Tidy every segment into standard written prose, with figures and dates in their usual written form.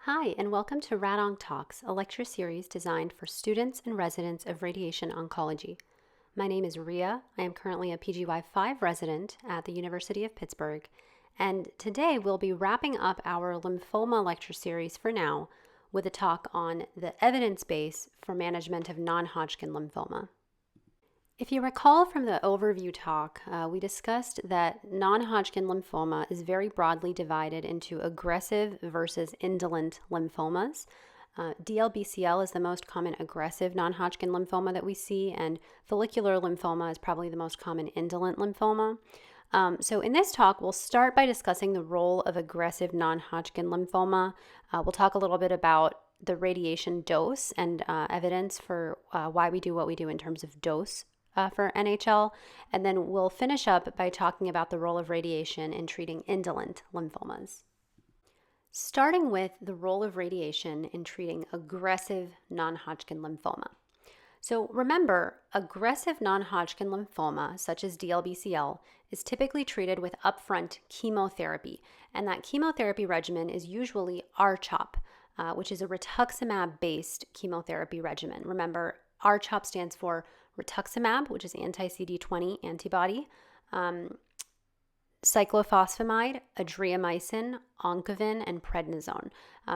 Hi, and welcome to RadOnc Talks, a lecture series designed for students and residents of radiation oncology. My name is Ria. I am currently a PGY5 resident at the University of Pittsburgh, and today we'll be wrapping up our lymphoma lecture series for now with a talk on the evidence base for management of non-Hodgkin lymphoma. If you recall from the overview talk, we discussed that non-Hodgkin lymphoma is very broadly divided into aggressive versus indolent lymphomas. DLBCL is the most common aggressive non-Hodgkin lymphoma that we see, and follicular lymphoma is probably the most common indolent lymphoma. So in this talk, we'll start by discussing the role of aggressive non-Hodgkin lymphoma. We'll talk a little bit about the radiation dose and evidence for why we do what we do in terms of dose for NHL, and then we'll finish up by talking about the role of radiation in treating indolent lymphomas. Starting with the role of radiation in treating aggressive non-Hodgkin lymphoma. So remember, aggressive non-Hodgkin lymphoma, such as DLBCL, is typically treated with upfront chemotherapy, and that chemotherapy regimen is usually R-CHOP, which is a rituximab-based chemotherapy regimen. Remember, R-CHOP stands for rituximab, which is anti-CD20 antibody, cyclophosphamide, adriamycin, oncovin, and prednisone.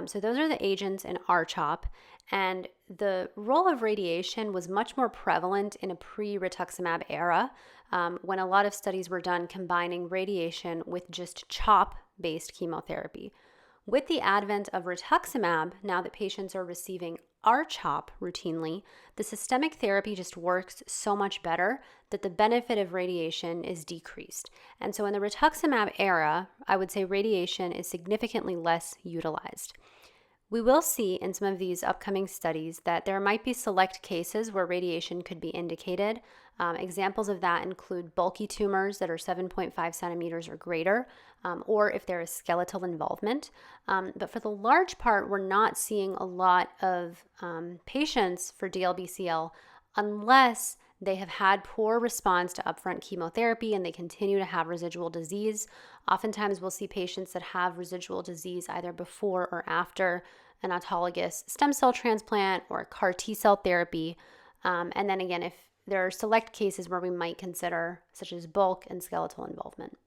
So those are the agents in R-CHOP, and the role of radiation was much more prevalent in a pre-rituximab era when a lot of studies were done combining radiation with just CHOP-based chemotherapy. With the advent of rituximab, now that patients are receiving R-CHOP routinely, the systemic therapy just works so much better that the benefit of radiation is decreased. And so in the rituximab era, I would say radiation is significantly less utilized. We will see in some of these upcoming studies that there might be select cases where radiation could be indicated. Examples of that include bulky tumors that are 7.5 centimeters or greater, or if there is skeletal involvement. But for the large part, we're not seeing a lot of patients for DLBCL unless they have had poor response to upfront chemotherapy and they continue to have residual disease. Oftentimes we'll see patients that have residual disease either before or after an autologous stem cell transplant or CAR T-cell therapy. And then again, if there are select cases where we might consider, such as bulk and skeletal involvement.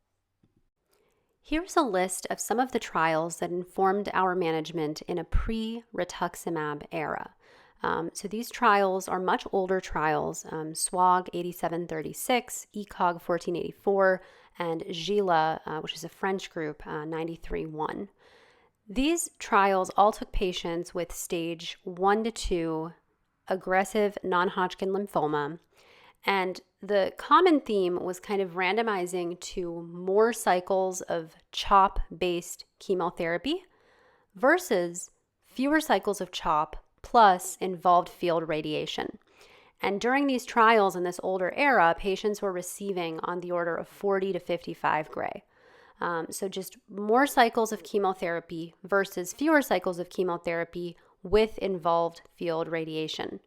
Here's a list of some of the trials that informed our management in a pre-rituximab era. So these trials are much older trials, SWOG 8736, ECOG 1484, and GILA, which is a French group, 93-1. These trials all took patients with stage 1 to 2 aggressive non-Hodgkin lymphoma, and the common theme was kind of randomizing to more cycles of CHOP-based chemotherapy versus fewer cycles of CHOP plus involved field radiation. And during these trials in this older era, patients were receiving on the order of 40 to 55 gray. So just more cycles of chemotherapy versus fewer cycles of chemotherapy with involved field radiation.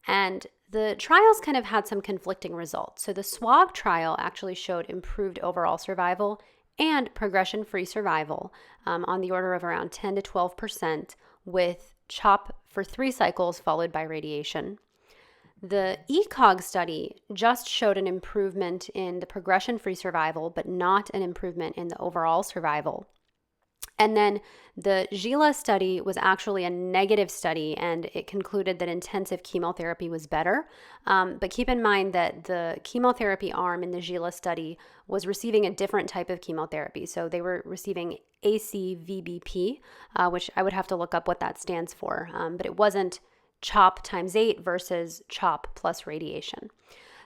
And the trials kind of had some conflicting results. So the SWOG trial actually showed improved overall survival and progression-free survival on the order of around 10 to 12% with CHOP for 3 cycles followed by radiation. The ECOG study just showed an improvement in the progression-free survival, but not an improvement in the overall survival. And then the GILA study was actually a negative study, and it concluded that intensive chemotherapy was better. But keep in mind that the chemotherapy arm in the GILA study was receiving a different type of chemotherapy. So they were receiving ACVBP, which I would have to look up what that stands for. But it wasn't CHOP times 8 versus CHOP plus radiation.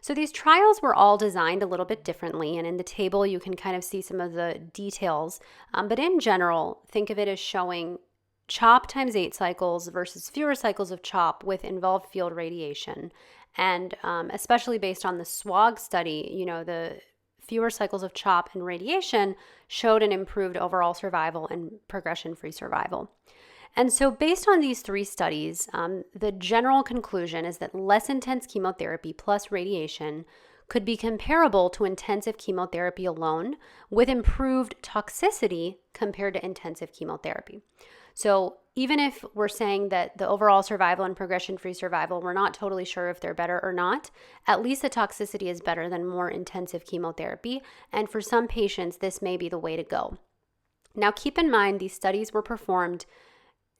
So these trials were all designed a little bit differently, and in the table you can kind of see some of the details. But in general, think of it as showing CHOP times 8 cycles versus fewer cycles of CHOP with involved field radiation. And especially based on the SWOG study, the fewer cycles of CHOP and radiation showed an improved overall survival and progression-free survival. And so based on these 3 studies, the general conclusion is that less intense chemotherapy plus radiation could be comparable to intensive chemotherapy alone with improved toxicity compared to intensive chemotherapy. So even if we're saying that the overall survival and progression-free survival, we're not totally sure if they're better or not, at least the toxicity is better than more intensive chemotherapy. And for some patients, this may be the way to go. Now, keep in mind, these studies were performed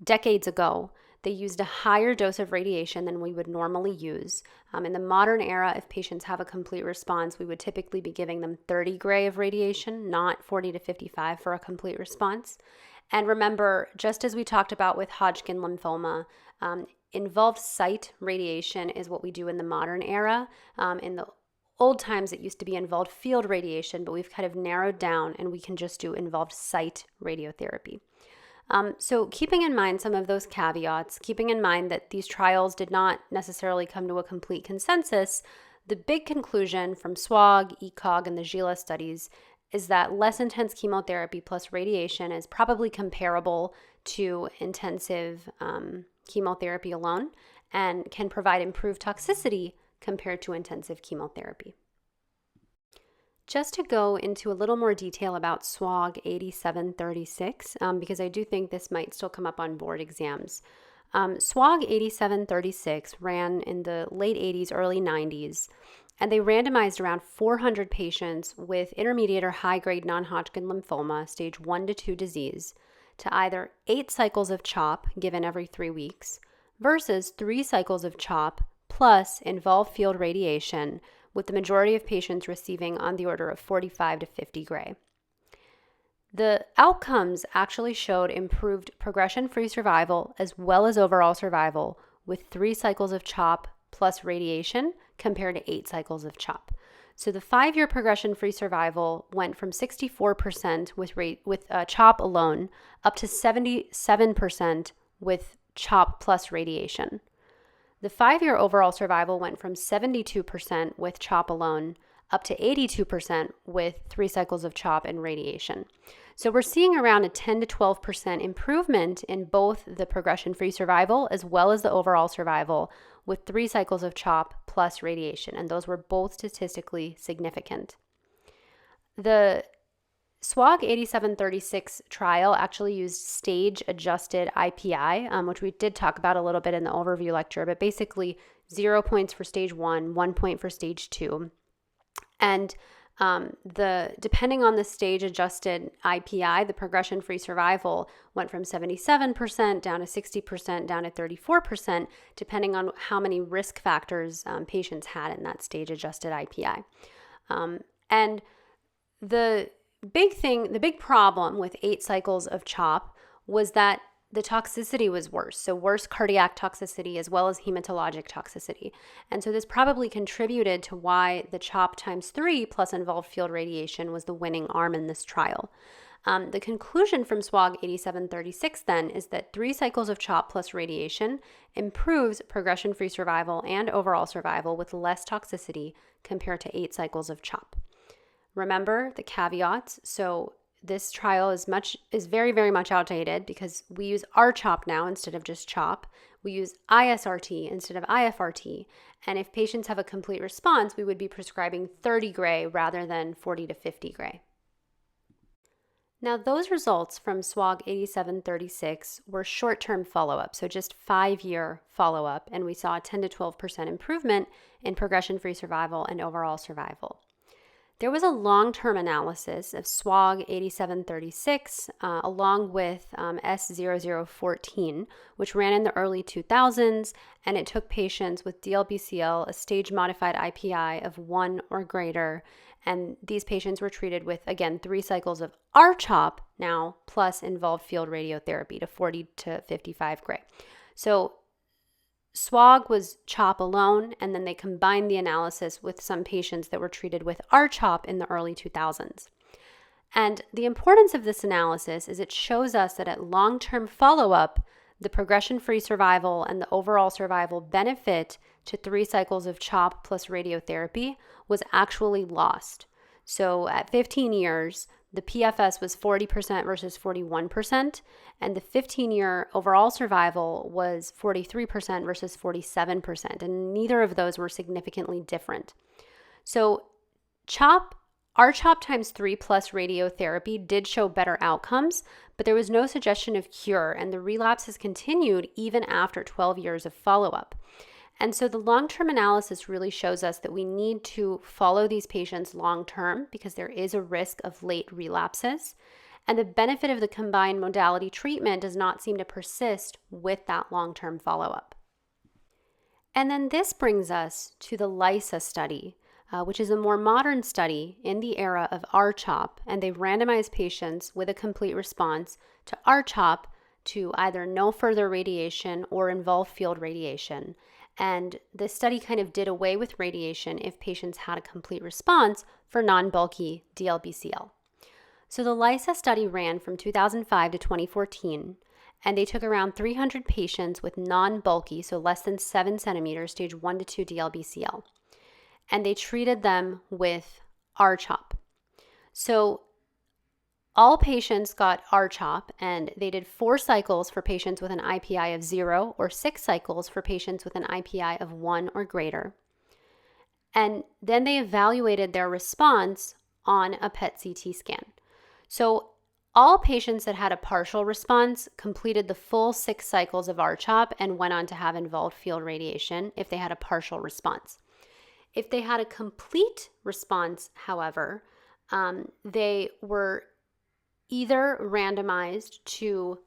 decades ago. They used a higher dose of radiation than we would normally use. In the modern era, if patients have a complete response, we would typically be giving them 30 gray of radiation, not 40 to 55 for a complete response. And remember, just as we talked about with Hodgkin lymphoma, involved site radiation is what we do in the modern era. In the old times, it used to be involved field radiation, but we've kind of narrowed down and we can just do involved site radiotherapy. So keeping in mind some of those caveats, keeping in mind that these trials did not necessarily come to a complete consensus, the big conclusion from SWOG, ECOG, and the GILA studies is that less intense chemotherapy plus radiation is probably comparable to intensive chemotherapy alone and can provide improved toxicity compared to intensive chemotherapy. Just to go into a little more detail about SWOG 8736, because I do think this might still come up on board exams. SWOG 8736 ran in the late 80s, early 90s, and they randomized around 400 patients with intermediate or high-grade non-Hodgkin lymphoma, stage 1 to 2 disease, to either 8 cycles of CHOP given every 3 weeks versus 3 cycles of CHOP plus involved field radiation, with the majority of patients receiving on the order of 45 to 50 gray. The outcomes actually showed improved progression-free survival as well as overall survival with 3 cycles of CHOP plus radiation compared to 8 cycles of CHOP. So the 5-year progression-free survival went from 64% with CHOP alone up to 77% with CHOP plus radiation. The 5-year overall survival went from 72% with CHOP alone up to 82% with 3 cycles of CHOP and radiation. So we're seeing around a 10 to 12% improvement in both the progression-free survival as well as the overall survival with 3 cycles of CHOP plus radiation, and those were both statistically significant. The SWOG 8736 trial actually used stage-adjusted IPI, which we did talk about a little bit in the overview lecture, but basically 0 points for stage 1, 1 point for stage 2. And depending on the stage-adjusted IPI, the progression-free survival went from 77% down to 60% down to 34%, depending on how many risk factors patients had in that stage-adjusted IPI. And the big problem with 8 cycles of CHOP was that the toxicity was worse, so worse cardiac toxicity as well as hematologic toxicity. And so this probably contributed to why the CHOP times 3 plus involved field radiation was the winning arm in this trial. The conclusion from SWOG 8736 then is that 3 cycles of CHOP plus radiation improves progression-free survival and overall survival with less toxicity compared to 8 cycles of CHOP. Remember the caveats. So this trial is very, very much outdated because we use R-CHOP now instead of just CHOP. We use ISRT instead of IFRT. And if patients have a complete response, we would be prescribing 30 gray rather than 40 to 50 gray. Now, those results from SWOG 8736 were short-term follow-up, so just 5-year follow-up, and we saw a 10 to 12% improvement in progression-free survival and overall survival. There was a long-term analysis of SWOG 8736 along with S0014, which ran in the early 2000s, and it took patients with DLBCL, a stage-modified IPI of 1 or greater, and these patients were treated with, again, 3 cycles of R-CHOP now, plus involved field radiotherapy to 40 to 55 gray. So SWOG was CHOP alone, and then they combined the analysis with some patients that were treated with R-CHOP in the early 2000s. And the importance of this analysis is it shows us that at long-term follow-up, the progression-free survival and the overall survival benefit to 3 cycles of CHOP plus radiotherapy was actually lost. So at 15 years, the PFS was 40% versus 41%, and the 15-year overall survival was 43% versus 47%, and neither of those were significantly different. So CHOP R-CHOP times 3 plus radiotherapy did show better outcomes, but there was no suggestion of cure, and the relapses continued even after 12 years of follow-up. And so the long-term analysis really shows us that we need to follow these patients long-term because there is a risk of late relapses. And the benefit of the combined modality treatment does not seem to persist with that long-term follow-up. And then this brings us to the LYSA study, which is a more modern study in the era of R-CHOP, and they've randomized patients with a complete response to R-CHOP to either no further radiation or involved field radiation. And this study kind of did away with radiation if patients had a complete response for non-bulky DLBCL. So the LYSA study ran from 2005 to 2014, and they took around 300 patients with non-bulky, so less than 7 centimeters, stage 1 to 2 DLBCL, and they treated them with R-CHOP. So all patients got R-CHOP, and they did 4 cycles for patients with an IPI of 0 or 6 cycles for patients with an IPI of 1 or greater. And then they evaluated their response on a PET-CT scan. So all patients that had a partial response completed the full 6 cycles of R-CHOP and went on to have involved field radiation if they had a partial response. If they had a complete response, however, they were either randomized to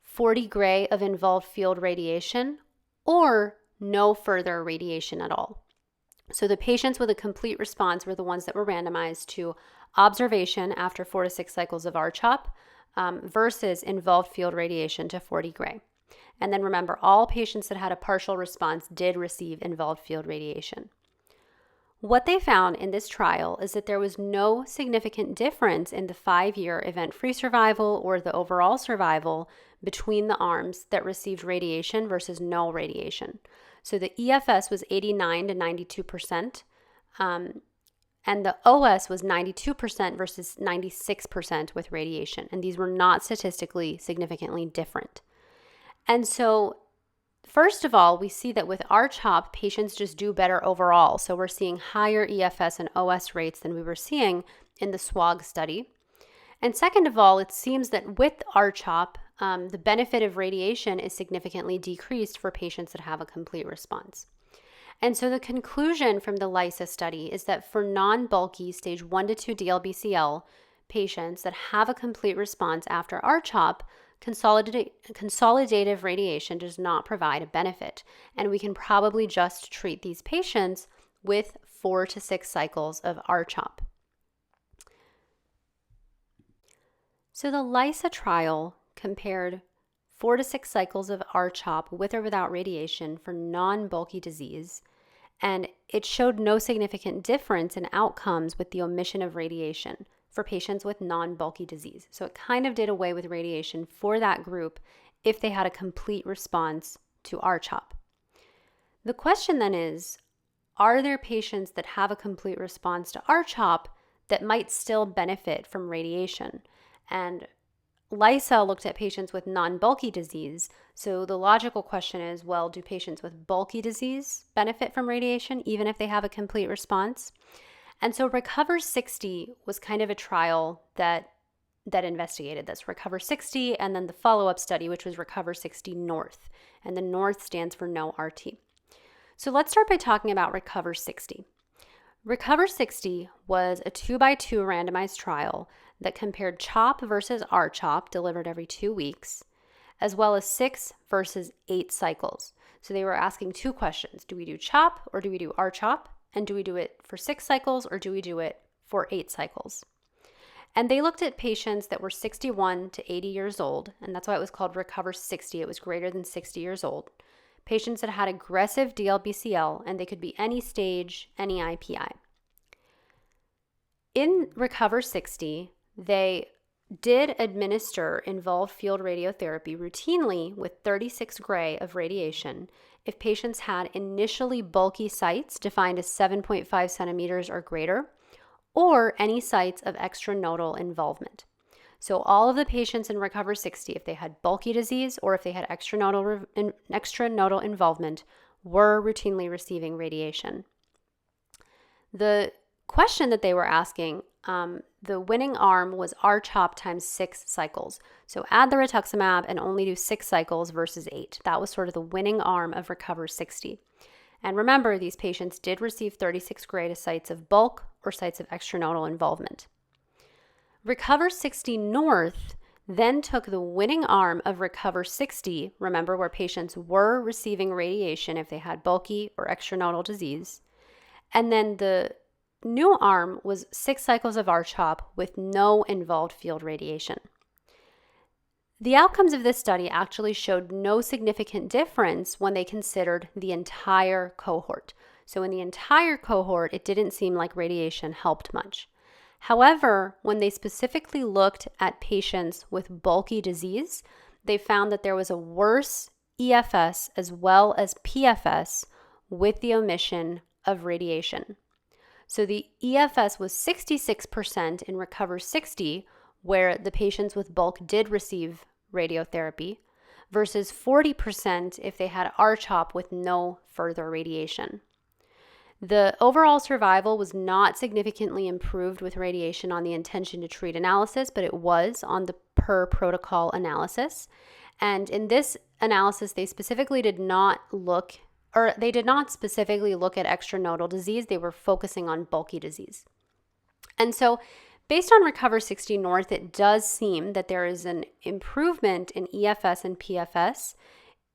40 gray of involved field radiation or no further radiation at all. So the patients with a complete response were the ones that were randomized to observation after 4 to 6 cycles of R-CHOP versus involved field radiation to 40 gray. And then remember, all patients that had a partial response did receive involved field radiation. What they found in this trial is that there was no significant difference in the 5-year event-free survival or the overall survival between the arms that received radiation versus no radiation. So the EFS was 89 to 92%, and the OS was 92% versus 96% with radiation. And these were not statistically significantly different. And so first of all, we see that with R-CHOP, patients just do better overall. So we're seeing higher EFS and OS rates than we were seeing in the SWOG study. And second of all, it seems that with R-CHOP, the benefit of radiation is significantly decreased for patients that have a complete response. And so the conclusion from the LYSA study is that for non-bulky stage 1 to 2 DLBCL patients that have a complete response after R-CHOP, consolidative radiation does not provide a benefit, and we can probably just treat these patients with 4 to 6 cycles of R-CHOP. So the LYSA trial compared 4 to 6 cycles of R-CHOP with or without radiation for non-bulky disease, and it showed no significant difference in outcomes with the omission of radiation for patients with non-bulky disease. So it kind of did away with radiation for that group if they had a complete response to R-CHOP. The question then is, are there patients that have a complete response to R-CHOP that might still benefit from radiation? And LYSA looked at patients with non-bulky disease. So the logical question is, well, do patients with bulky disease benefit from radiation even if they have a complete response? And so Recover 60 was kind of a trial that investigated this. Recover 60 and then the follow-up study, which was Recover 60 North. And the North stands for no RT. So let's start by talking about Recover 60. Recover 60 was a 2x2 randomized trial that compared CHOP versus R-CHOP delivered every 2 weeks, as well as 6 versus 8 cycles. So they were asking 2 questions. Do we do CHOP or do we do R-CHOP? And do we do it for 6 cycles or do we do it for 8 cycles? And they looked at patients that were 61 to 80 years old, and that's why it was called Recover 60. It was greater than 60 years old. Patients that had aggressive DLBCL, and they could be any stage, any IPI. In Recover 60, they did administer involved field radiotherapy routinely with 36 gray of radiation if patients had initially bulky sites defined as 7.5 centimeters or greater, or any sites of extranodal involvement. So all of the patients in Recover 60, if they had bulky disease or if they had extranodal involvement, were routinely receiving radiation. The question that they were asking, the winning arm was R-CHOP times 6 cycles. So add the rituximab and only do 6 cycles versus 8. That was sort of the winning arm of Recover 60. And remember, these patients did receive 36 gray to sites of bulk or sites of extranodal involvement. Recover 60 North then took the winning arm of Recover 60, remember where patients were receiving radiation if they had bulky or extranodal disease, and then the new arm was 6 cycles of R-CHOP with no involved field radiation. The outcomes of this study actually showed no significant difference when they considered the entire cohort. So in the entire cohort, it didn't seem like radiation helped much. However, when they specifically looked at patients with bulky disease, they found that there was a worse EFS as well as PFS with the omission of radiation. So the EFS was 66% in Recover 60, where the patients with bulk did receive radiotherapy, versus 40% if they had R-CHOP with no further radiation. The overall survival was not significantly improved with radiation on the intention to treat analysis, but it was on the per protocol analysis. And in this analysis, they did not specifically look at extranodal disease. They were focusing on bulky disease. And so based on Recover 60 North, it does seem that there is an improvement in EFS and PFS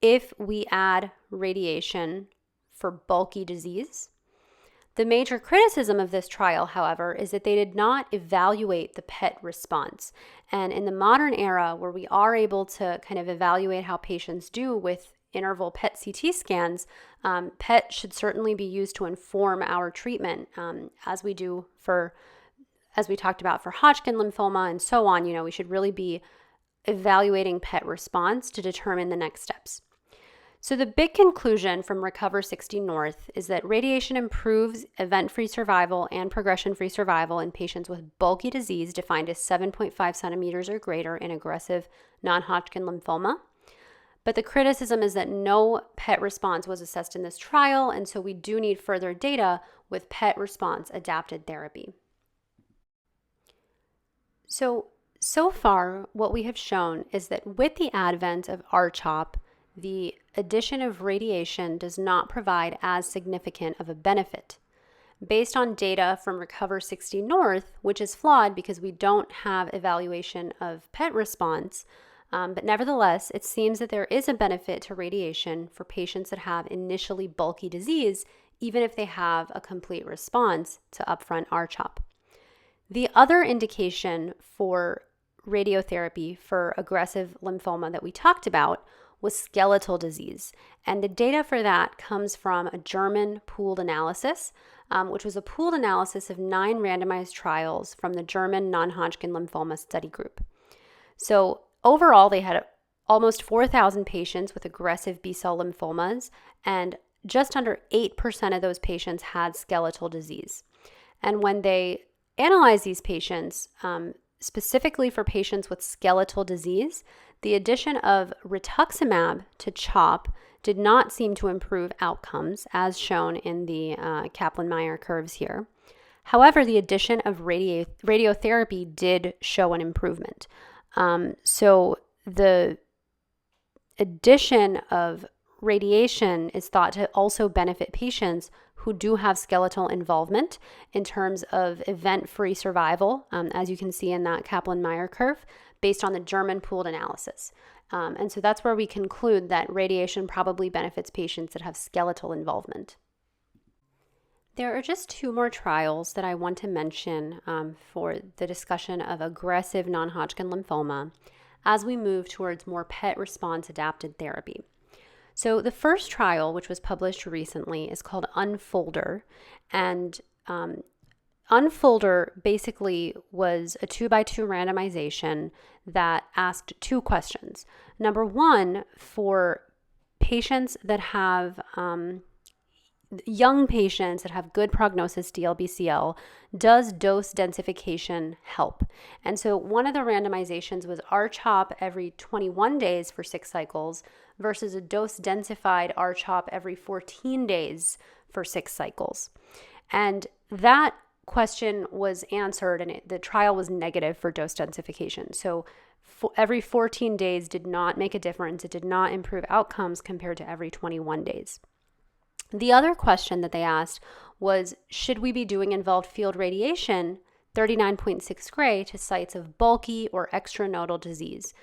if we add radiation for bulky disease. The major criticism of this trial, however, is that they did not evaluate the PET response. And in the modern era, where we are able to kind of evaluate how patients do with interval PET CT scans, PET should certainly be used to inform our treatment, as we talked about for Hodgkin lymphoma and so on. We should really be evaluating PET response to determine the next steps. So the big conclusion from Recover 60 North is that radiation improves event-free survival and progression-free survival in patients with bulky disease defined as 7.5 centimeters or greater in aggressive non-Hodgkin lymphoma. But the criticism is that no PET response was assessed in this trial, and so we do need further data with PET response adapted therapy. So far, what we have shown is that with the advent of R-CHOP, the addition of radiation does not provide as significant of a benefit. Based on data from Recover 60 North, which is flawed because we don't have evaluation of PET response, but nevertheless, it seems that there is a benefit to radiation for patients that have initially bulky disease, even if they have a complete response to upfront R-CHOP. The other indication for radiotherapy for aggressive lymphoma that we talked about was skeletal disease. And the data for that comes from a German pooled analysis, which was a pooled analysis of 9 randomized trials from the German Non-Hodgkin Lymphoma study group. So overall, they had almost 4,000 patients with aggressive B-cell lymphomas, and just under 8% of those patients had skeletal disease. And when they analyzed these patients, specifically for patients with skeletal disease, the addition of rituximab to CHOP did not seem to improve outcomes, as shown in the Kaplan-Meier curves here. However, the addition of radiotherapy did show an improvement. So the addition of radiation is thought to also benefit patients who do have skeletal involvement in terms of event-free survival, as you can see in that Kaplan-Meier curve, based on the German pooled analysis. And so that's where we conclude that radiation probably benefits patients that have skeletal involvement. There are just 2 more trials that I want to mention for the discussion of aggressive non-Hodgkin lymphoma as we move towards more PET response adapted therapy. So the first trial, which was published recently, is called Unfolder, and Unfolder basically was a 2x2 randomization that asked 2 questions. Number 1, for patients that have young patients that have good prognosis DLBCL, does dose densification help? And so one of the randomizations was R-CHOP every 21 days for 6 cycles versus a dose densified R-CHOP every 14 days for 6 cycles. And that question was answered and the trial was negative for dose densification. So every 14 days did not make a difference. It did not improve outcomes compared to every 21 days. The other question that they asked was, should we be doing involved field radiation 39.6 gray to sites of bulky or extranodal disease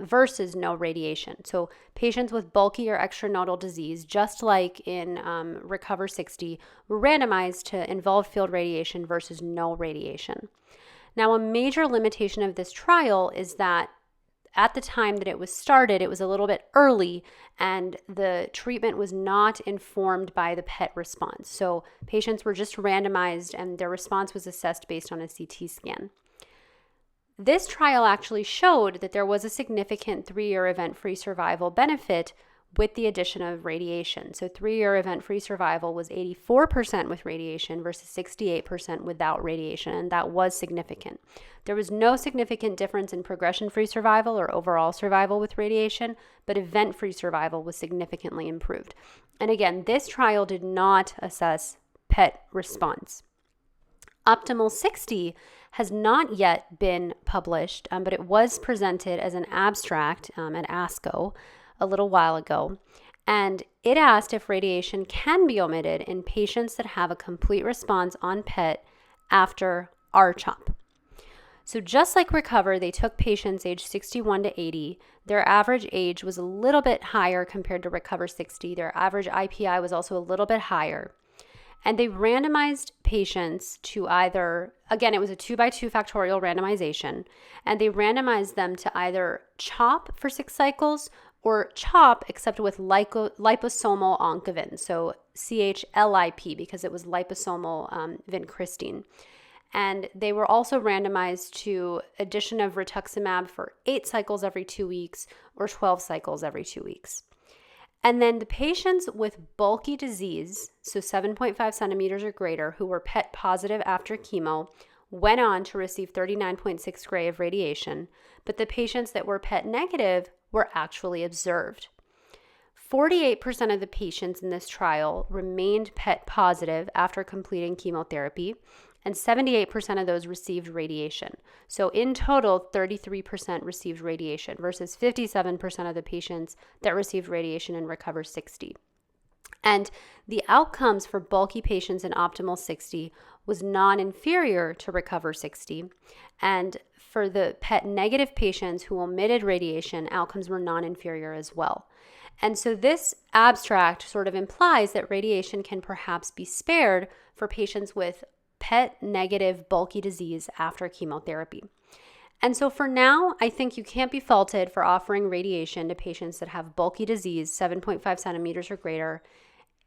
versus no radiation? So patients with bulky or extranodal disease, just like in Recover 60, were randomized to involved field radiation versus no radiation. Now, a major limitation of this trial is that at the time that it was started, it was a little bit early and the treatment was not informed by the PET response. So patients were just randomized and their response was assessed based on a CT scan. This trial actually showed that there was a significant 3-year event-free survival benefit with the addition of radiation. So 3-year event-free survival was 84% with radiation versus 68% without radiation, and that was significant. There was no significant difference in progression-free survival or overall survival with radiation, but event-free survival was significantly improved. And again, this trial did not assess PET response. Optimal 60 has not yet been published, but it was presented as an abstract at ASCO a little while ago, and it asked if radiation can be omitted in patients that have a complete response on PET after R-CHOP. So just like Recover, they took patients aged 61 to 80. Their average age was a little bit higher compared to Recover 60. Their average IPI was also a little bit higher. And they randomized patients to either, again, it was a 2x2 factorial randomization, and they randomized them to either CHOP for 6 cycles or CHOP except with liposomal oncovin, so CHLIP, because it was liposomal vincristine. And they were also randomized to addition of rituximab for 8 cycles every 2 weeks or 12 cycles every 2 weeks. And then the patients with bulky disease, so 7.5 centimeters or greater, who were PET positive after chemo, went on to receive 39.6 gray of radiation, but the patients that were PET negative were actually observed. 48% of the patients in this trial remained PET positive after completing chemotherapy, and 78% of those received radiation. So in total, 33% received radiation versus 57% of the patients that received radiation in Recover 60. And the outcomes for bulky patients in Optimal 60 was non-inferior to Recover 60. And for the PET negative patients who omitted radiation, outcomes were non-inferior as well. And so this abstract sort of implies that radiation can perhaps be spared for patients with PET negative bulky disease after chemotherapy. And so for now, I think you can't be faulted for offering radiation to patients that have bulky disease, 7.5 centimeters or greater,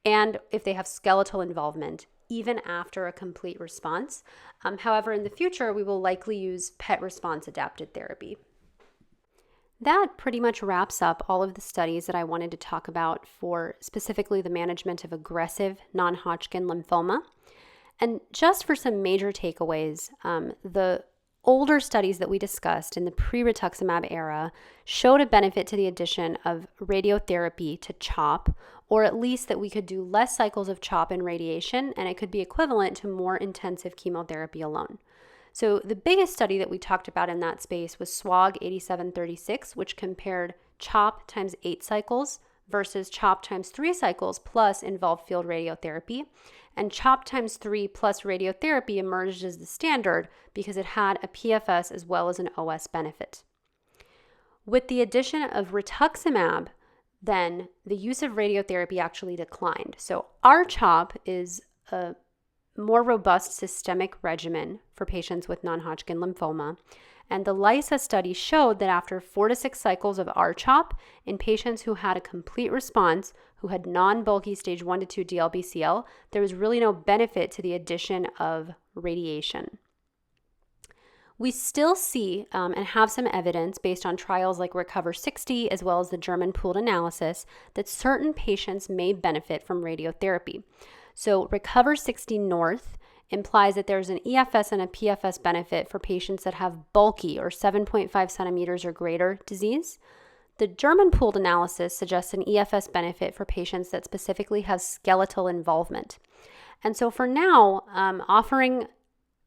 and if they have skeletal involvement, even after a complete response. However, in the future, we will likely use PET response adapted therapy. That pretty much wraps up all of the studies that I wanted to talk about for specifically the management of aggressive non-Hodgkin lymphoma. And just for some major takeaways, the older studies that we discussed in the pre-rituximab era showed a benefit to the addition of radiotherapy to CHOP, or at least that we could do less cycles of CHOP and radiation, and it could be equivalent to more intensive chemotherapy alone. So the biggest study that we talked about in that space was SWOG 8736, which compared CHOP times 8 cycles versus CHOP times 3 cycles plus involved field radiotherapy. And CHOP times 3 plus radiotherapy emerged as the standard because it had a PFS as well as an OS benefit. With the addition of rituximab, then the use of radiotherapy actually declined. So R-CHOP is a more robust systemic regimen for patients with non-Hodgkin lymphoma. And the LYSA study showed that after 4 to 6 cycles of R-CHOP in patients who had a complete response, who had non-bulky stage 1 to 2 DLBCL, there was really no benefit to the addition of radiation. We still see and have some evidence based on trials like Recover 60 as well as the German pooled analysis that certain patients may benefit from radiotherapy. So Recover 60 North implies that there's an EFS and a PFS benefit for patients that have bulky or 7.5 centimeters or greater disease. The German pooled analysis suggests an EFS benefit for patients that specifically have skeletal involvement. And so for now, offering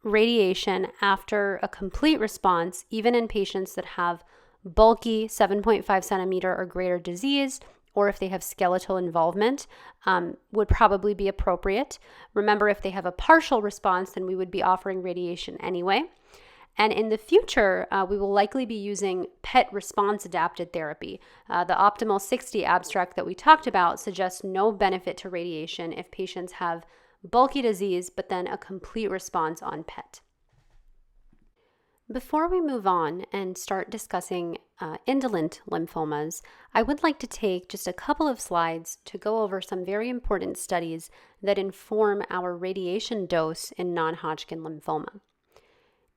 radiation after a complete response, even in patients that have bulky 7.5 centimeter or greater disease, or if they have skeletal involvement, would probably be appropriate. Remember, if they have a partial response, then we would be offering radiation anyway. And in the future, we will likely be using PET response-adapted therapy. The Optimal 60 abstract that we talked about suggests no benefit to radiation if patients have bulky disease, but then a complete response on PET. Before we move on and start discussing indolent lymphomas, I would like to take just a couple of slides to go over some very important studies that inform our radiation dose in non-Hodgkin lymphoma.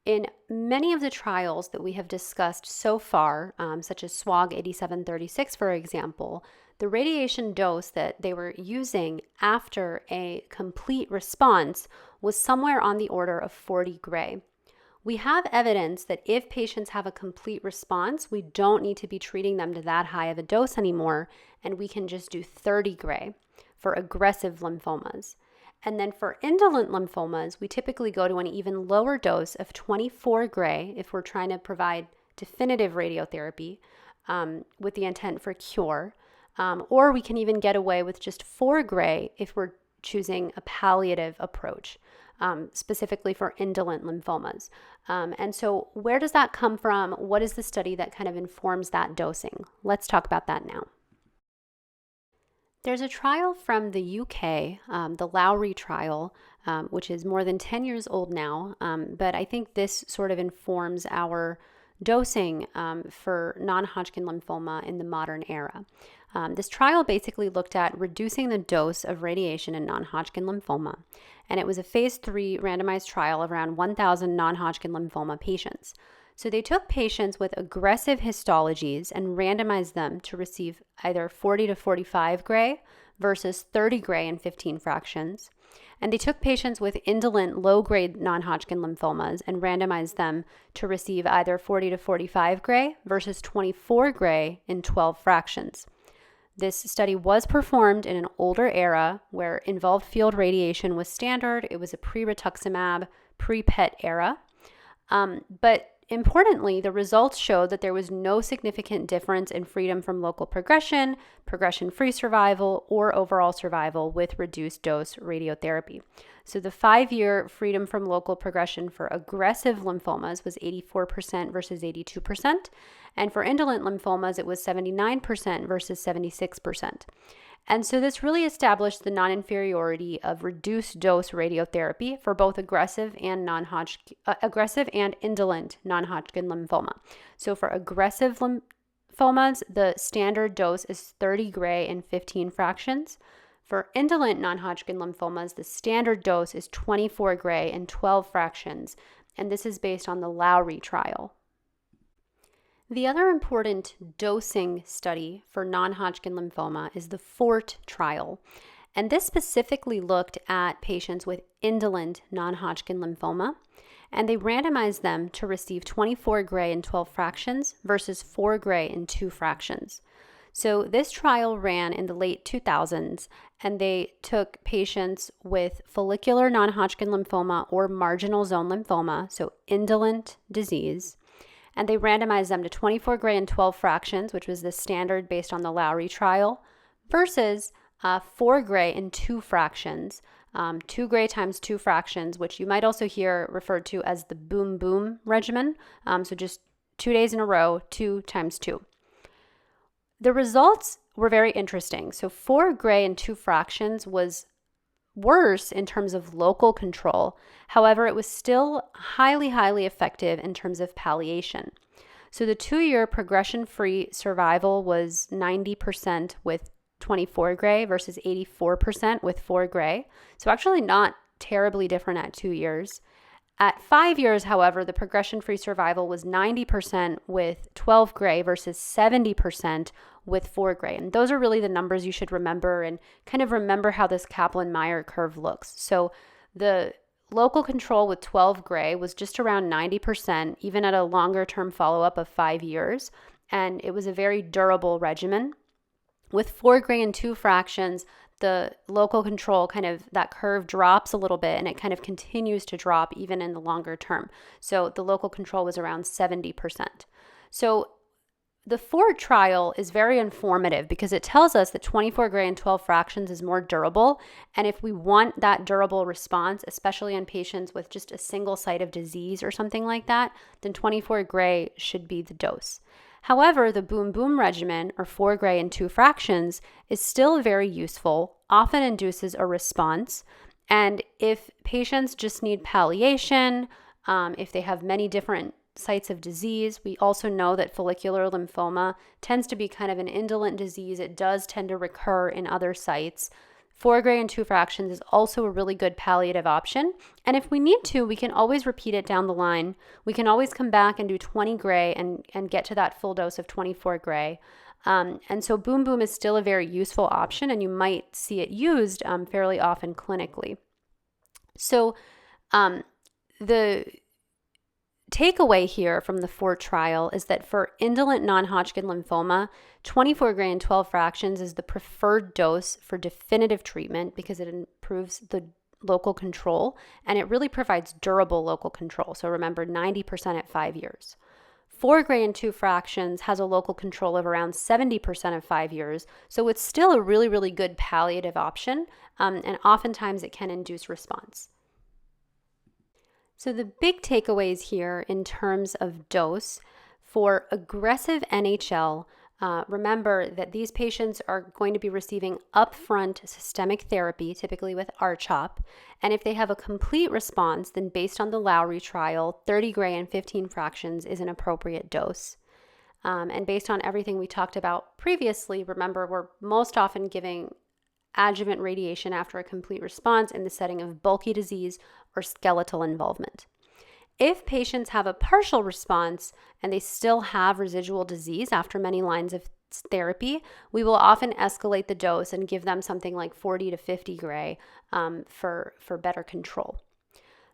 In many of the trials that we have discussed so far, such as SWOG 8736, for example, the radiation dose that they were using after a complete response was somewhere on the order of 40 gray. We have evidence that if patients have a complete response, we don't need to be treating them to that high of a dose anymore, and we can just do 30 gray for aggressive lymphomas. And then for indolent lymphomas, we typically go to an even lower dose of 24 gray if we're trying to provide definitive radiotherapy with the intent for cure, or we can even get away with just 4 gray if we're choosing a palliative approach. Specifically for indolent lymphomas. And so where does that come from? What is the study that kind of informs that dosing? Let's talk about that now. There's a trial from the UK, the Lowry trial, which is more than 10 years old now, but I think this sort of informs our dosing for non-Hodgkin lymphoma in the modern era. This trial basically looked at reducing the dose of radiation in non-Hodgkin lymphoma, and it was a phase 3 randomized trial of around 1,000 non-Hodgkin lymphoma patients. So they took patients with aggressive histologies and randomized them to receive either 40 to 45 gray versus 30 gray and 15 fractions. And they took patients with indolent low-grade non-Hodgkin lymphomas and randomized them to receive either 40 to 45 gray versus 24 gray in 12 fractions. This study was performed in an older era where involved field radiation was standard. It was a pre-rituximab, pre-PET era. But importantly, the results showed that there was no significant difference in freedom from local progression, progression-free survival, or overall survival with reduced dose radiotherapy. So the 5-year freedom from local progression for aggressive lymphomas was 84% versus 82%. And for indolent lymphomas, it was 79% versus 76%. And so this really established the non-inferiority of reduced dose radiotherapy for both aggressive and indolent non-Hodgkin lymphoma. So for aggressive lymphomas, the standard dose is 30 gray and 15 fractions. For indolent non-Hodgkin lymphomas, the standard dose is 24 gray and 12 fractions, and this is based on the Lowry trial. The other important dosing study for non-Hodgkin lymphoma is the FORT trial, and this specifically looked at patients with indolent non-Hodgkin lymphoma, and they randomized them to receive 24 gray and 12 fractions versus 4 gray and 2 fractions. So this trial ran in the late 2000s, and they took patients with follicular non-Hodgkin lymphoma or marginal zone lymphoma, so indolent disease, and they randomized them to 24 gray and 12 fractions, which was the standard based on the Lowry trial, versus 4 gray and 2 fractions, 2 gray times 2 fractions, which you might also hear referred to as the boom-boom regimen, so just 2 days in a row, 2 times 2. The results were very interesting. So 4 gray and 2 fractions was worse in terms of local control. However, it was still highly effective in terms of palliation. So the 2-year progression-free survival was 90% with 24 gray versus 84% with 4 gray. So actually not terribly different at 2 years. At 5 years, however, the progression-free survival was 90% with 12 gray versus 70% with 4 gray. And those are really the numbers you should remember and kind of remember how this Kaplan-Meier curve looks. So the local control with 12 gray was just around 90%, even at a longer-term follow-up of 5 years. And it was a very durable regimen. With 4 gray and 2 fractions, the local control that curve drops a little bit and it kind of continues to drop even in the longer term. So the local control was around 70%. So the Ford trial is very informative because it tells us that 24 gray and 12 fractions is more durable. And if we want that durable response, especially in patients with just a single site of disease or something like that, then 24 gray should be the dose. However, the boom boom regimen, or 4 gray and 2 fractions, is still very useful, often induces a response. And if patients just need palliation, if they have many different sites of disease, we also know that follicular lymphoma tends to be kind of an indolent disease. It does tend to recur in other sites. 4 gray and 2 fractions is also a really good palliative option. And if we need to, we can always repeat it down the line. We can always come back and do 20 gray and get to that full dose of 24 gray. And so boom boom is still a very useful option, and you might see it used fairly often clinically. So the takeaway here from the Ford trial is that for indolent non-Hodgkin lymphoma, 24 gray and 12 fractions is the preferred dose for definitive treatment because it improves the local control and it really provides durable local control. So remember, 90% at 5 years. 4 gray and 2 fractions has a local control of around 70% at 5 years. So it's still a really, really good palliative option, and oftentimes it can induce response. So the big takeaways here in terms of dose for aggressive NHL, remember that these patients are going to be receiving upfront systemic therapy, typically with R-CHOP. And if they have a complete response, then based on the Lowry trial, 30 gray and 15 fractions is an appropriate dose. And based on everything we talked about previously, remember we're most often giving adjuvant radiation after a complete response in the setting of bulky disease or skeletal involvement. If patients have a partial response and they still have residual disease after many lines of therapy, we will often escalate the dose and give them something like 40 to 50 gray for better control.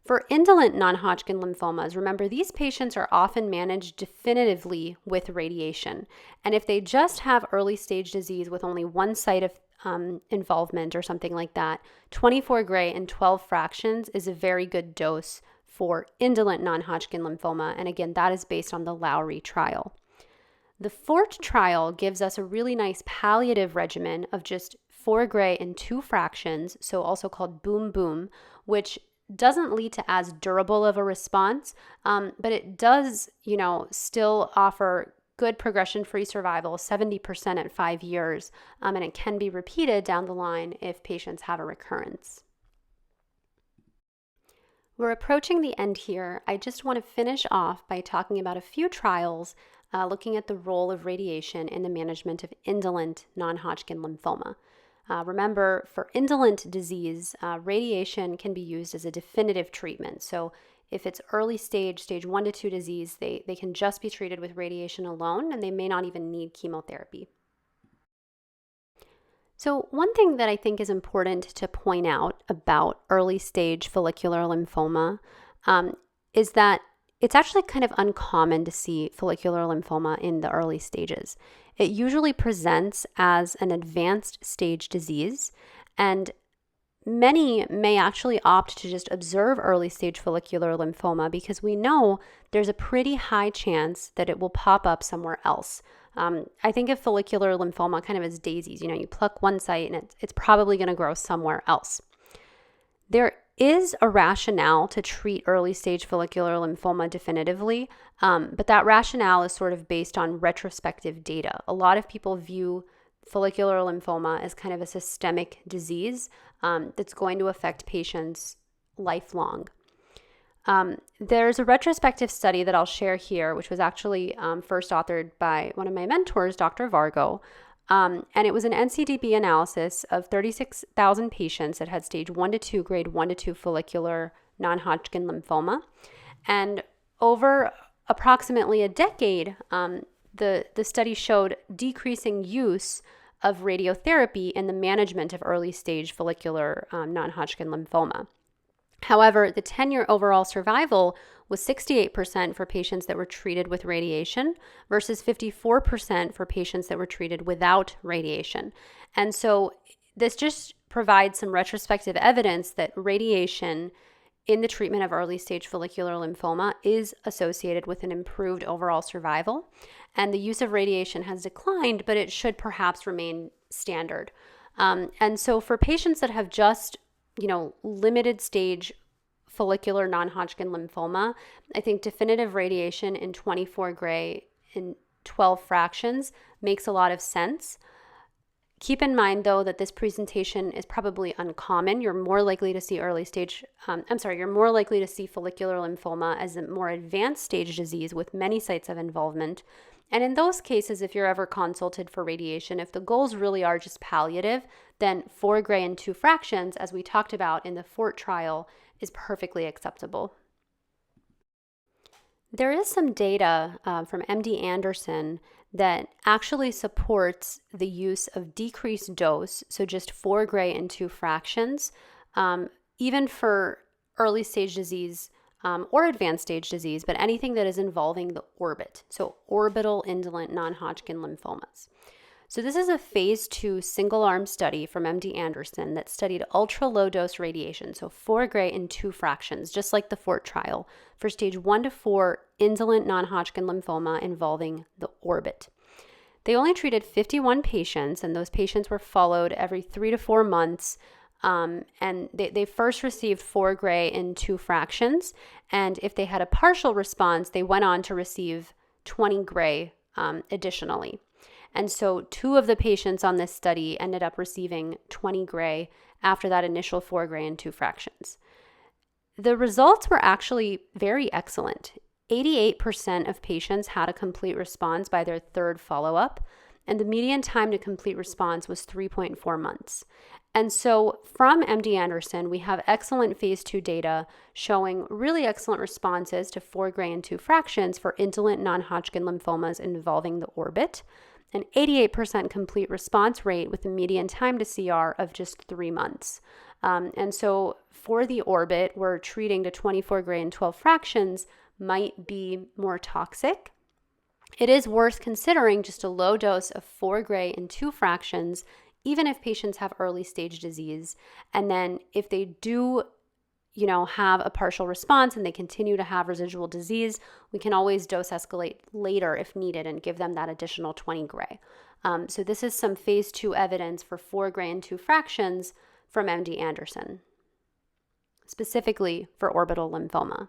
For indolent non-Hodgkin lymphomas, remember these patients are often managed definitively with radiation. And if they just have early stage disease with only one site of involvement or something like that, 24 gray and 12 fractions is a very good dose for indolent non-Hodgkin lymphoma. And again, that is based on the Lowry trial. The Fort trial gives us a really nice palliative regimen of just 4 gray and 2 fractions, so also called boom boom, which doesn't lead to as durable of a response, but it does, still offer good progression-free survival, 70% at 5 years, and it can be repeated down the line if patients have a recurrence. We're approaching the end here. I just want to finish off by talking about a few trials looking at the role of radiation in the management of indolent non-Hodgkin lymphoma. Remember, for indolent disease, radiation can be used as a definitive treatment. So if it's early stage 1 to 2 disease, they can just be treated with radiation alone, and they may not even need chemotherapy. So one thing that I think is important to point out about early stage follicular lymphoma is that it's actually kind of uncommon to see follicular lymphoma in the early stages. It usually presents as an advanced stage disease, and many may actually opt to just observe early stage follicular lymphoma because we know there's a pretty high chance that it will pop up somewhere else. I think of follicular lymphoma kind of as daisies. You pluck one site and it's probably going to grow somewhere else. There is a rationale to treat early stage follicular lymphoma definitively, but that rationale is sort of based on retrospective data. A lot of people view follicular lymphoma as kind of a systemic disease that's going to affect patients lifelong. There's a retrospective study that I'll share here, which was actually first authored by one of my mentors, Dr. Vargo, and it was an NCDB analysis of 36,000 patients that had stage 1 to 2, grade 1 to 2 follicular non-Hodgkin lymphoma. And over approximately a decade, the study showed decreasing use of radiotherapy in the management of early stage follicular non-Hodgkin lymphoma. However, the 10-year overall survival was 68% for patients that were treated with radiation versus 54% for patients that were treated without radiation. And so this just provides some retrospective evidence that radiation in the treatment of early stage follicular lymphoma is associated with an improved overall survival. And the use of radiation has declined, but it should perhaps remain standard. And so for patients that have just, limited stage follicular non-Hodgkin lymphoma, I think definitive radiation in 24 gray in 12 fractions makes a lot of sense. Keep in mind, though, that this presentation is probably uncommon. You're more likely to see you're more likely to see follicular lymphoma as a more advanced stage disease with many sites of involvement. And in those cases, if you're ever consulted for radiation, if the goals really are just palliative, then 4 gray and 2 fractions, as we talked about in the FORT trial, is perfectly acceptable. There is some data from MD Anderson that actually supports the use of decreased dose, so just 4 gray and 2 fractions, even for early stage disease or advanced stage disease, but anything that is involving the orbit, so orbital indolent non-Hodgkin lymphomas. So this is a phase 2 single-arm study from MD Anderson that studied ultra-low dose radiation, so 4 gray and 2 fractions, just like the FORT trial, for stage 1 to 4 indolent non-Hodgkin lymphoma involving the orbit. They only treated 51 patients, and those patients were followed every 3 to 4 months, and they first received 4 gray and 2 fractions, and if they had a partial response, they went on to receive 20 gray additionally. And so 2 of the patients on this study ended up receiving 20 gray after that initial 4 gray and 2 fractions. The results were actually very excellent. 88% of patients had a complete response by their 3rd follow-up, and the median time to complete response was 3.4 months. And so from MD Anderson, we have excellent phase 2 data showing really excellent responses to 4 gray and 2 fractions for indolent non-Hodgkin lymphomas involving the orbit, an 88% complete response rate with a median time to CR of just 3 months. And so for the orbit, we're treating to 24 gray and 12 fractions might be more toxic. It is worth considering just a low dose of 4 gray and 2 fractions, even if patients have early stage disease. And then if they do have a partial response and they continue to have residual disease, we can always dose escalate later if needed and give them that additional 20 gray. So this is some phase 2 evidence for 4 gray and 2 fractions from MD Anderson, specifically for orbital lymphoma.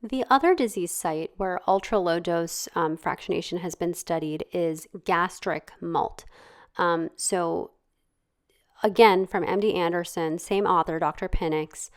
The other disease site where ultra-low dose fractionation has been studied is gastric MALT. So again, from MD Anderson, same author, Dr. Pinnix,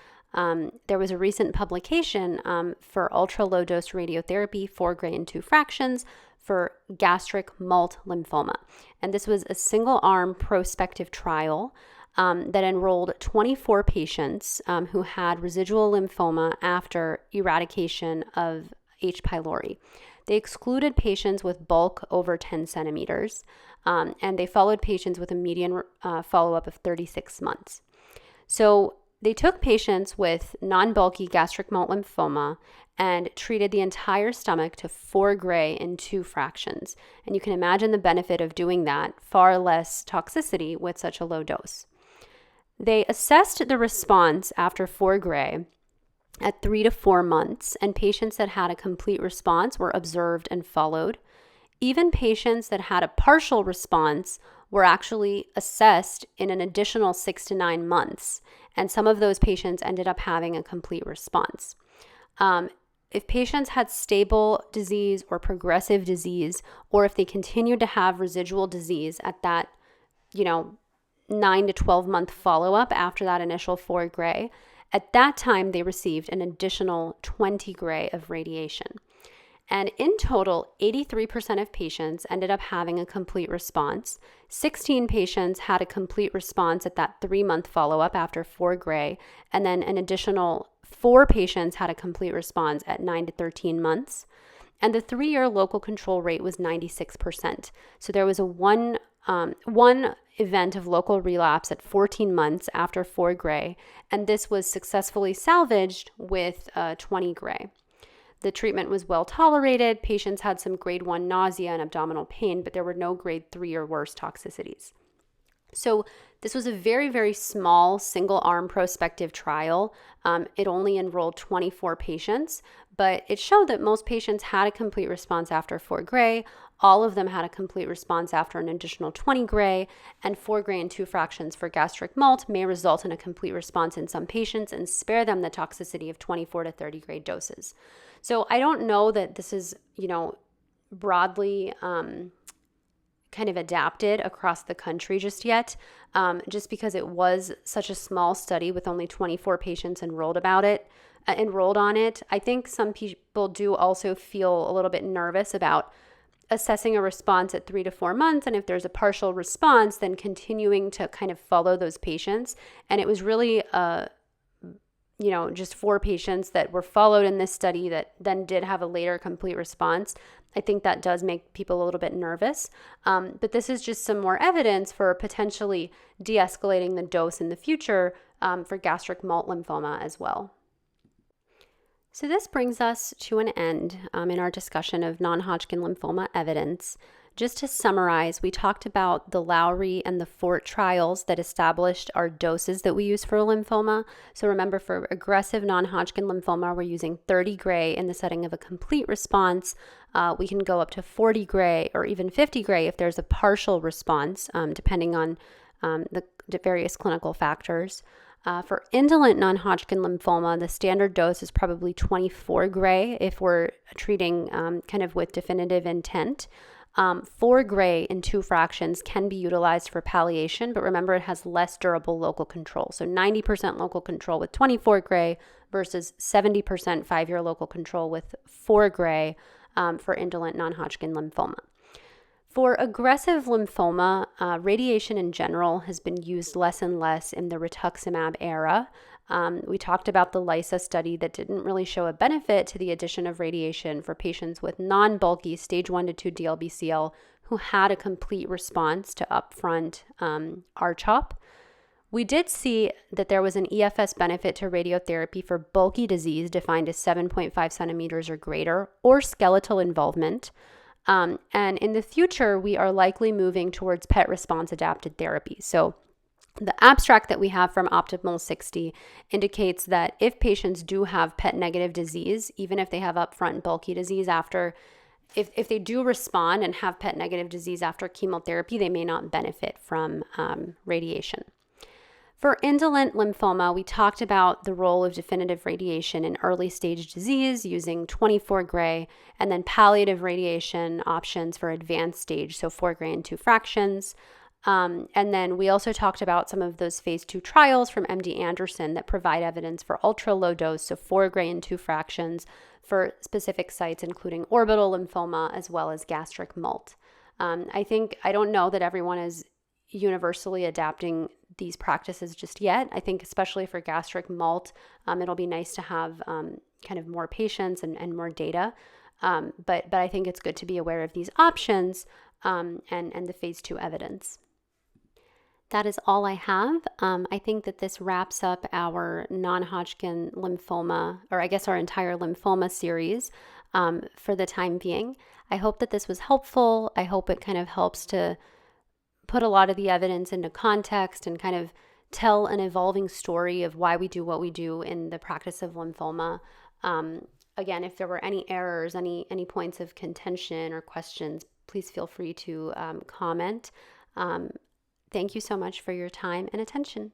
there was a recent publication for ultra-low dose radiotherapy, 4 gray and 2 fractions, for gastric MALT lymphoma. And this was a single-arm prospective trial that enrolled 24 patients who had residual lymphoma after eradication of H. pylori. They excluded patients with bulk over 10 centimeters, and they followed patients with a median follow-up of 36 months. So they took patients with non-bulky gastric MALT lymphoma and treated the entire stomach to 4 gray and 2 fractions. And you can imagine the benefit of doing that, far less toxicity with such a low dose. They assessed the response after 4 gray at 3 to 4 months, and patients that had a complete response were observed and followed. Even patients that had a partial response were actually assessed in an additional 6 to 9 months, and some of those patients ended up having a complete response. If patients had stable disease or progressive disease, or if they continued to have residual disease at that, 9 to 12 month follow-up after that initial 4 gray, at that time they received an additional 20 gray of radiation. And in total, 83% of patients ended up having a complete response. 16 patients had a complete response at that 3-month follow-up after 4 gray, and then an additional 4 patients had a complete response at 9 to 13 months. And the 3-year local control rate was 96%. So there was a 1 one event of local relapse at 14 months after 4 gray, and this was successfully salvaged with 20 gray. The treatment was well tolerated. Patients had some grade 1 nausea and abdominal pain, but there were no grade 3 or worse toxicities. So this was a very, very small single-arm prospective trial. It only enrolled 24 patients, but it showed that most patients had a complete response after 4 gray. All of them had a complete response after an additional 20 gray, and 4 gray and 2 fractions for gastric malt may result in a complete response in some patients and spare them the toxicity of 24 to 30 gray doses. So I don't know that this is, broadly kind of adapted across the country just yet, just because it was such a small study with only 24 patients enrolled on it. I think some people do also feel a little bit nervous about assessing a response at 3 to 4 months, and if there's a partial response, then continuing to kind of follow those patients. And it was really just 4 patients that were followed in this study that then did have a later complete response. I think that does make people a little bit nervous. But this is just some more evidence for potentially de-escalating the dose in the future for gastric malt lymphoma as well. So this brings us to an end in our discussion of non-Hodgkin lymphoma evidence. Just to summarize, we talked about the Lowry and the Fort trials that established our doses that we use for lymphoma. So remember, for aggressive non-Hodgkin lymphoma, we're using 30 gray in the setting of a complete response. We can go up to 40 gray or even 50 gray if there's a partial response, depending on the various clinical factors. For indolent non-Hodgkin lymphoma, the standard dose is probably 24 gray if we're treating kind of with definitive intent. 4 gray in 2 fractions can be utilized for palliation, but remember it has less durable local control. So 90% local control with 24 gray versus 70% 5-year local control with 4 gray for indolent non-Hodgkin lymphoma. For aggressive lymphoma, radiation in general has been used less and less in the rituximab era. We talked about the LYSA study that didn't really show a benefit to the addition of radiation for patients with non-bulky stage 1 to 2 DLBCL who had a complete response to upfront R-CHOP. We did see that there was an EFS benefit to radiotherapy for bulky disease defined as 7.5 centimeters or greater, or skeletal involvement. And in the future, we are likely moving towards PET response adapted therapy. So the abstract that we have from Optimal 60 indicates that if patients do have PET negative disease, even if they have upfront bulky disease if they do respond and have PET negative disease after chemotherapy, they may not benefit from radiation. For indolent lymphoma, we talked about the role of definitive radiation in early stage disease using 24 gray, and then palliative radiation options for advanced stage, so 4 gray and 2 fractions. And then we also talked about some of those phase 2 trials from MD Anderson that provide evidence for ultra low dose, so 4 gray and 2 fractions for specific sites, including orbital lymphoma as well as gastric malt. I don't know that everyone is universally adapting these practices just yet. I think especially for gastric malt, it'll be nice to have kind of more patients and more data. But I think it's good to be aware of these options and the phase 2 evidence. That is all I have. I think that this wraps up our non-Hodgkin lymphoma, or I guess our entire lymphoma series for the time being. I hope that this was helpful. I hope it kind of helps to put a lot of the evidence into context and kind of tell an evolving story of why we do what we do in the practice of lymphoma. Again, if there were any errors, any points of contention or questions, please feel free to comment. Thank you so much for your time and attention.